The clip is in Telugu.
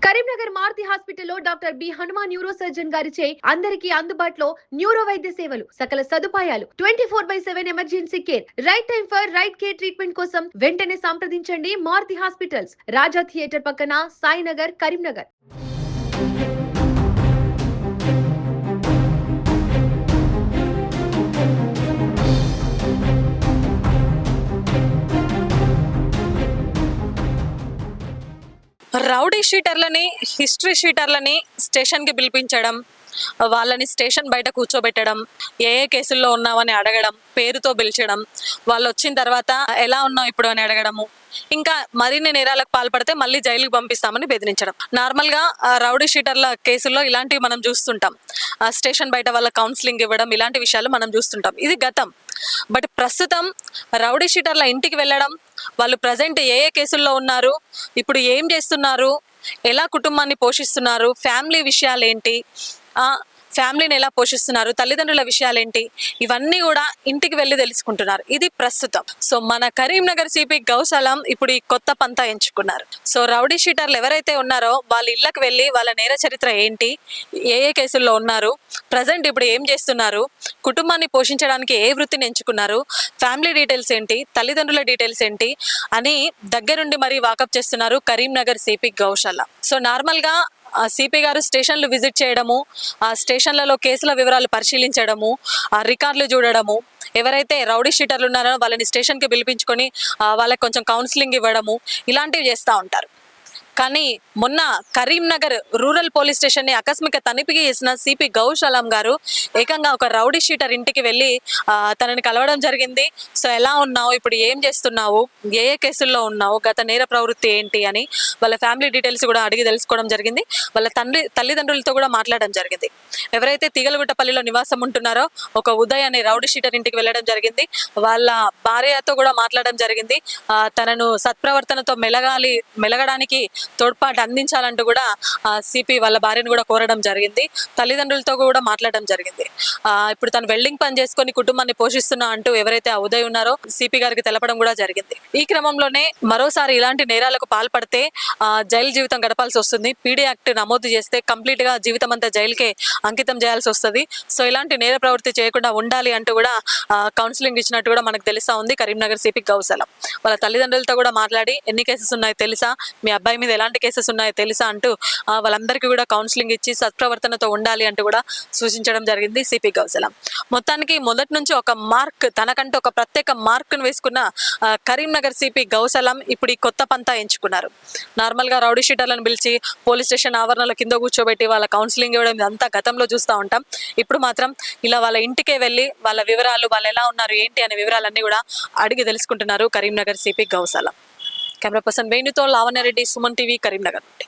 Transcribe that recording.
కరీంనగర్ మారుతి హాస్పిటల్లో doctor B Hanuman neuro surgeon గారిచే అందరికీ అందుబాటులో న్యూరో వైద్య సేవలు, సకల సదుపాయాలు, 24/7 emergency care, right time for right care treatment కోసం వెంటనే సంప్రదించండి మారుతి హాస్పిటల్స్, రాజా థియేటర్ పక్కన, సాయినగర్, కరీంనగర్. రౌడీ షీటర్లని, హిస్టరీ షీటర్లని స్టేషన్కి పిలిపించడం, వాళ్ళని స్టేషన్ బయట కూర్చోబెట్టడం, ఏ ఏ కేసుల్లో ఉన్నావని అడగడం, పేరుతో పిలిచడం, వాళ్ళు వచ్చిన తర్వాత ఎలా ఉన్నావు ఇప్పుడు అని అడగడము, ఇంకా మరిన్ని నేరాలకు పాల్పడితే మళ్ళీ జైలుకి పంపిస్తామని బెదిరించడం. నార్మల్గా రౌడీ షీటర్ల కేసుల్లో ఇలాంటివి మనం చూస్తుంటాం. స్టేషన్ బయట వాళ్ళ కౌన్సిలింగ్ ఇవ్వడం, ఇలాంటి విషయాలు మనం చూస్తుంటాం. ఇది గతం. బట్ ప్రస్తుతం రౌడీ షీటర్ల ఇంటికి వెళ్ళడం, వాళ్ళు ప్రజెంట్ ఏ ఏ కేసుల్లో ఉన్నారు, ఇప్పుడు ఏం చేస్తున్నారు, ఎలా కుటుంబాన్ని పోషిస్తున్నారు, ఫ్యామిలీ విషయాలు ఏంటి, ఫ్యామిలీని ఎలా పోషిస్తున్నారు, తల్లిదండ్రుల విషయాలేంటి, ఇవన్నీ కూడా ఇంటికి వెళ్ళి తెలుసుకుంటున్నారు. ఇది ప్రస్తుతం. సో మన కరీంనగర్ సిపి గౌసలం ఇప్పుడు ఈ కొత్త పంతా ఎంచుకున్నారు. సో రౌడీ షీటర్లు ఎవరైతే ఉన్నారో వాళ్ళ ఇళ్ళకి వెళ్ళి వాళ్ళ నేర చరిత్ర ఏంటి, ఏ ఏ కేసుల్లో ఉన్నారు, ప్రజెంట్ ఇప్పుడు ఏం చేస్తున్నారు, కుటుంబాన్ని పోషించడానికి ఏ వృత్తిని ఎంచుకున్నారు, ఫ్యామిలీ డీటెయిల్స్ ఏంటి, తల్లిదండ్రుల డీటెయిల్స్ ఏంటి అని దగ్గరుండి మరీ వాకప్ చేస్తున్నారు కరీంనగర్ సిపి గౌసలం. సో నార్మల్గా సిపి గారు స్టేషన్లు విజిట్ చేయడము, ఆ స్టేషన్లలో కేసుల వివరాలు పరిశీలించడము, ఆ రికార్డులు చూడడము, ఎవరైతే రౌడీ షీటర్లు ఉన్నారో వాళ్ళని స్టేషన్కి పిలిపించుకొని వాళ్ళకి కొంచెం కౌన్సిలింగ్ ఇవ్వడము, ఇలాంటివి చేస్తూ ఉంటారు. కానీ మొన్న కరీంనగర్ రూరల్ పోలీస్ స్టేషన్ని ఆకస్మిక తనిఖీ చేసిన సిపి గౌసలం గారు ఏకంగా ఒక రౌడీ షీటర్ ఇంటికి వెళ్ళి తనని కలవడం జరిగింది. సో ఎలా ఉన్నావు, ఇప్పుడు ఏం చేస్తున్నావు, ఏ ఏ కేసుల్లో ఉన్నావు, గత నేర ప్రవృత్తి ఏంటి అని వాళ్ళ ఫ్యామిలీ డీటెయిల్స్ కూడా అడిగి తెలుసుకోవడం జరిగింది. వాళ్ళ తల్లిదండ్రులతో కూడా మాట్లాడడం జరిగింది. ఎవరైతే తీగలగుట్టపల్లిలో నివాసం ఉంటున్నారో ఒక ఉదయ్ అనే రౌడీ షీటర్ ఇంటికి వెళ్ళడం జరిగింది. వాళ్ళ భార్యతో కూడా మాట్లాడడం జరిగింది. తనను సత్ప్రవర్తనతో మెలగడానికి తోడ్పాటు అందించాలంటూ కూడా సిపి వాళ్ళ భార్యను కూడా కోరడం జరిగింది. తల్లిదండ్రులతో కూడా మాట్లాడడం జరిగింది. ఇప్పుడు తను వెల్డింగ్ పని చేసుకొని కుటుంబాన్ని పోషిస్తున్నా అంటూ ఎవరైతే ఆ ఉదయ్ ఉన్నారో సిపి గారికి తెలపడం కూడా జరిగింది. ఈ క్రమంలోనే మరోసారి ఇలాంటి నేరాలకు పాల్పడితే జైలు జీవితం గడపాల్సి వస్తుంది. పీడీ యాక్ట్ నమోదు చేస్తే కంప్లీట్ గా జీవితం అంతా జైలుకే అంకితం చేయాల్సి వస్తుంది. సో ఇలాంటి నేర ప్రవృత్తి చేయకుండా ఉండాలి అంటూ కూడా కౌన్సిలింగ్ ఇచ్చినట్టు కూడా మనకు తెలుసా ఉంది కరీంనగర్ సిపి గౌసలం. వాళ్ళ తల్లిదండ్రులతో కూడా మాట్లాడి ఎన్ని కేసెస్ ఉన్నాయో తెలుసా, మీ అబ్బాయి మీద ఎలాంటి కేసెస్ ఉన్నాయో తెలుసా అంటూ వాళ్ళందరికీ కూడా కౌన్సిలింగ్ ఇచ్చి సత్ప్రవర్తనతో ఉండాలి అంటూ కూడా సూచించడం జరిగింది సిపి గౌసలం. మొత్తానికి మొదటి నుంచి ఒక మార్క్, తనకంటే ఒక ప్రత్యేక మార్క్ను వేసుకున్న కరీంనగర్ సిపి గౌసలం ఇప్పుడు ఈ కొత్త పంతా ఎంచుకున్నారు. నార్మల్గా రౌడీ షీటర్లను పిలిచి పోలీస్ స్టేషన్ ఆవరణలో కింద కూర్చోబెట్టి వాళ్ళ కౌన్సిలింగ్ ఇవ్వడం ఇదంతా గతంలో చూస్తూ ఉంటాం. ఇప్పుడు మాత్రం ఇలా వాళ్ళ ఇంటికే వెళ్ళి వాళ్ళ వివరాలు, వాళ్ళు ఎలా ఉన్నారు ఏంటి అనే వివరాలన్నీ కూడా అడిగి తెలుసుకుంటున్నారు Karimnagar CP Gausalam. Camera person వేణుతో లావణ్య రెడ్డి, సుమన్ టీవీ, కరీంనగర్ నుండి.